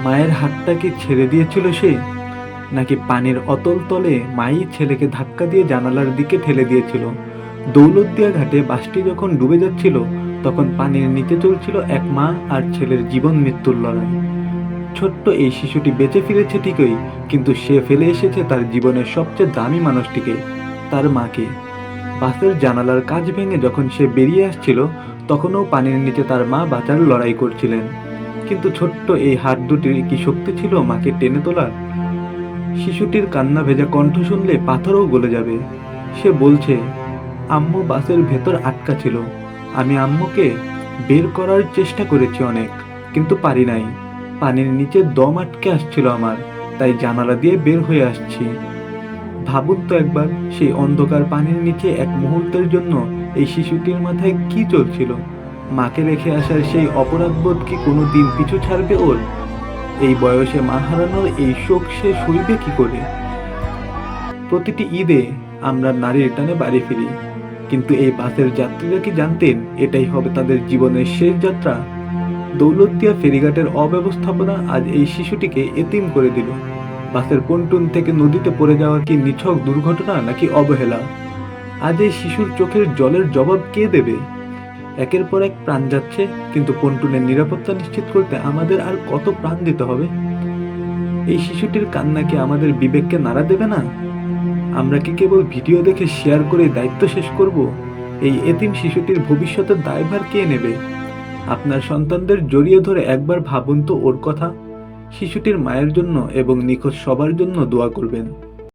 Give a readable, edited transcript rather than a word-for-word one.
মায়ের হাতটা কি ছেড়ে দিয়েছিল সে, নাকি পানির অতল তলে মাই ছেলেকে ধাক্কা দিয়ে জানালার দিকে ঠেলে দিয়েছিল? দৌলতদিয়া ঘাটে বাসটি যখন ডুবে যাচ্ছিল, তখন পানির নিচে চলছিল এক মা আর ছেলের জীবন মৃত্যুর লড়াই। ছোট্ট এই শিশুটি বেঁচে ফিরেছে ঠিকই, কিন্তু সে ফেলে এসেছে তার জীবনের সবচেয়ে দামি মানুষটিকে, তার মাকে। বাসের জানালার কাঁচ ভেঙে যখন সে বেরিয়ে আসছিল, তখনও পানির নিচে তার মা বাঁচার লড়াই করছিলেন। কিন্তু ছোট্ট এই হাত দুটির কি শক্তি ছিল মাকে টেনে তোলার? শিশুটির কান্না ভেজা কণ্ঠ শুনলে পাথরও গলে যাবে। সে বলছে, আম্মু বাসের ভেতর আটকা ছিল। আমি আম্মুকে বের করার চেষ্টা করেছি অনেক, কিন্তু পারি নাই। পানির নিচে দম আটকে আসছিল আমার, তাই জানালা দিয়ে বের হয়ে আসছি। ভাবুন তো একবার, সেই অন্ধকার পানির নিচে এক মুহূর্তের জন্য এই শিশুটির মাথায় কি চলছিল? মাকে রেখে আসার সেই অপরাধবোধ কি কোনো দিন পিছু ছাড়বে ওর? এই বয়সে মা হারানোর এই শোক সে সইবে কি করে? প্রতিটি ঈদে আমরা নারীর টানে বাড়ি ফিরি, কিন্তু এই বাসের যাত্রীরা কি জানতেন এটাই হবে তাদের জীবনের শেষ যাত্রা? দৌলতদিয়া ফেরিঘাটের অব্যবস্থাপনা আজ এই শিশুটিকে এতিম করে দিল। বাসের পন্টুন থেকে নদীতে পড়ে যাওয়া কি নিছক দুর্ঘটনা নাকি অবহেলা? আজ এই শিশুর চোখের জলের জবাব কে দেবে? একের পর এক প্রাণ যাচ্ছে, কিন্তু পন্টুনের নিরাপত্তা নিশ্চিত করতে আমাদের আর কত প্রাণ দিতে হবে? এই শিশুটির কান্না কি আমাদের বিবেককে নাড়া দেবে না? আমরা কি কেবল ভিডিও দেখে শেয়ার করে দায়িত্ব শেষ করব? এই এতিম শিশুটির ভবিষ্যতের দায়ভার কে নেবে? আপনার সন্তানদের জড়িয়ে ধরে একবার ভাবুন তো ওর কথা। শিশুটির মায়ের জন্য এবং নিখোঁজ সবার জন্য দোয়া করবেন।